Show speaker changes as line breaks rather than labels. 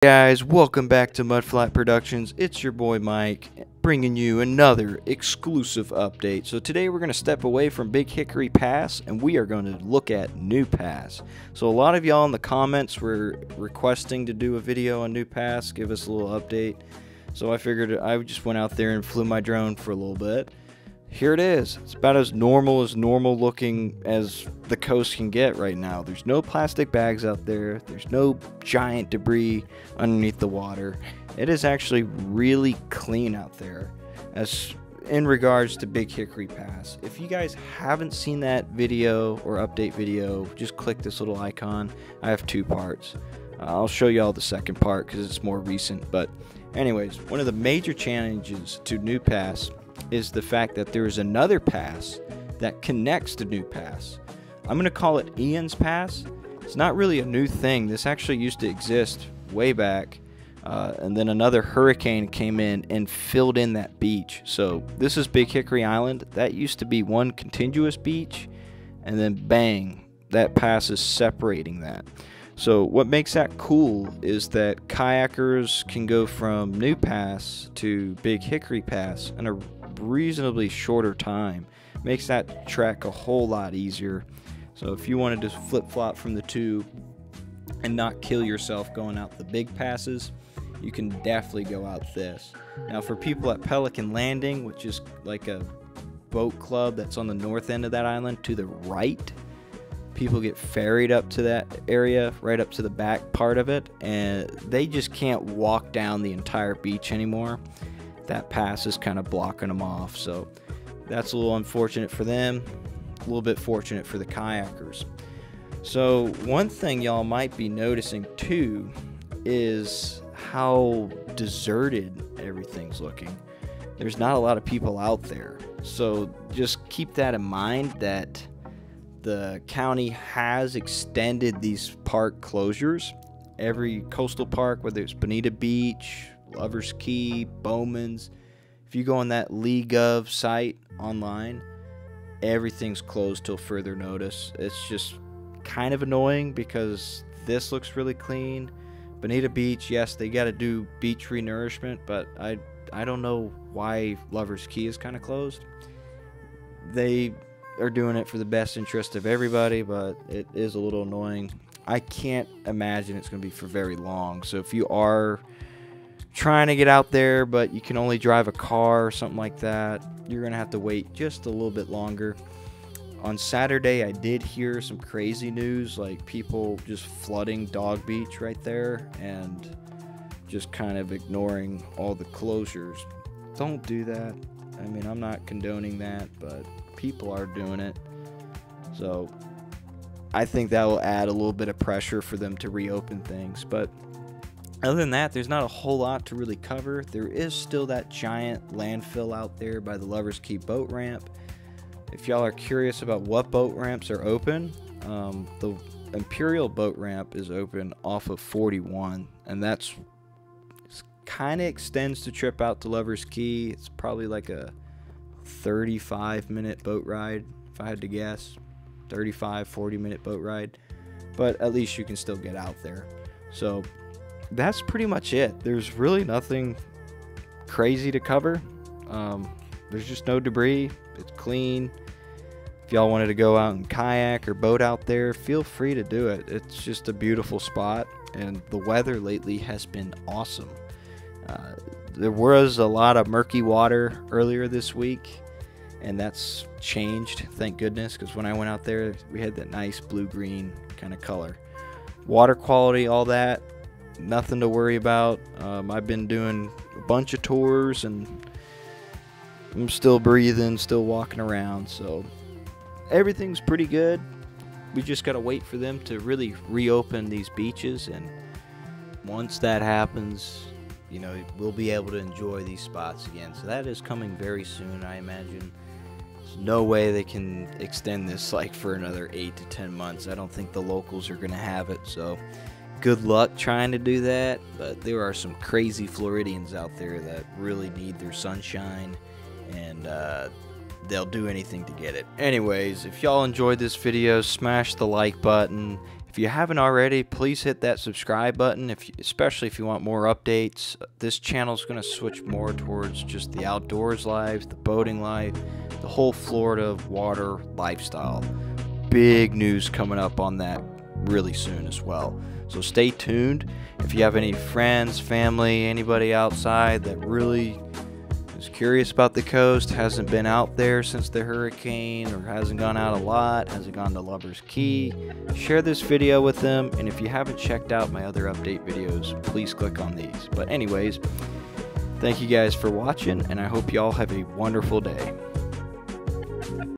Guys, welcome back to Mudflat Productions. It's your boy Mike, bringing you another exclusive update. So today we're going to step away from Big Hickory Pass and we are going to look at New Pass. So a lot of y'all in the comments were requesting to do a video on New Pass, give us a little update. So I figured I just went out there and flew my drone for a little bit. Here it is. It's about as normal looking as the coast can get right now. There's no plastic bags out there. There's no giant debris underneath the water. It is actually really clean out there as in regards to Big Hickory Pass. If you guys haven't seen that video or update video, just click this little icon. I have two parts. I'll show you all the second part because it's more recent. But anyways, one of the major challenges to New Pass is the fact that there is another pass that connects to New Pass. I'm going to call it Ian's Pass. It's not really a new thing. This actually used to exist way back, and then another hurricane came in and filled in that beach. So this is Big Hickory Island. That used to be one contiguous beach, and then bang, that pass is separating that. So what makes that cool is that kayakers can go from New Pass to Big Hickory Pass in a reasonably shorter time. Makes that trek a whole lot easier. So if you wanted to flip-flop from the two and not kill yourself going out the big passes, you can definitely go out this. Now for people at Pelican Landing, which is like a boat club that's on the north end of that island to the right, people get ferried up to that area, right up to the back part of it, and they just can't walk down the entire beach anymore. That pass is kind of blocking them off, so that's a little unfortunate for them, a little bit fortunate for the kayakers. So one thing y'all might be noticing too is how deserted everything's looking. There's not a lot of people out there, so just keep that in mind that the county has extended these park closures. Every coastal park, whether it's Bonita Beach, Lover's Key, Bowman's, if you go on that LeeGov site online, everything's closed till further notice. It's just kind of annoying because this looks really clean. Bonita Beach, yes, they got to do beach renourishment, but I don't know why Lover's Key is kind of closed. They are doing it for the best interest of everybody, but it is a little annoying. I can't imagine it's going to be for very long. So if you are trying to get out there but you can only drive a car or something like that, you're going to have to wait just a little bit longer. On Saturday, I did hear some crazy news, like people just flooding Dog Beach right there and just kind of ignoring all the closures. Don't do that. I mean, I'm not condoning that, but people are doing it. So I think that will add a little bit of pressure for them to reopen things. But other than that, there's not a whole lot to really cover. There is still that giant landfill out there by the Lover's Key boat ramp. If y'all are curious about what boat ramps are open, the Imperial boat ramp is open off of 41, and that's kind of extends the trip out to Lover's Key. It's probably like a 35-minute boat ride, if I had to guess. 35-40-minute boat ride, but at least you can still get out there. So that's pretty much it. There's really nothing crazy to cover. There's just no debris. It's clean. If y'all wanted to go out and kayak or boat out there, feel free to do it. It's just a beautiful spot, and the weather lately has been awesome. There was a lot of murky water earlier this week, and that's changed, thank goodness, because when I went out there, we had that nice blue-green kind of color. Water quality, all that, nothing to worry about. I've been doing a bunch of tours, and I'm still breathing, still walking around, so everything's pretty good. We just got to wait for them to really reopen these beaches, and once that happens, you know, we'll be able to enjoy these spots again. So that is coming very soon, I imagine. There's no way they can extend this like for another 8 to 10 months. I don't think the locals are going to have it, so good luck trying to do that. But there are some crazy Floridians out there that really need their sunshine, and they'll do anything to get it. Anyways, if y'all enjoyed this video, smash the like button. If you haven't already, please hit that subscribe button, especially if you want more updates. This channel is going to switch more towards just the outdoors life, the boating life, the whole Florida water lifestyle. Big news coming up on that really soon as well. So stay tuned. If you have any friends, family, anybody outside that really is curious about the coast, hasn't been out there since the hurricane, or hasn't gone out a lot, hasn't gone to Lover's Key, share this video with them. And if you haven't checked out my other update videos, please click on these. But anyways, thank you guys for watching, and I hope you all have a wonderful day.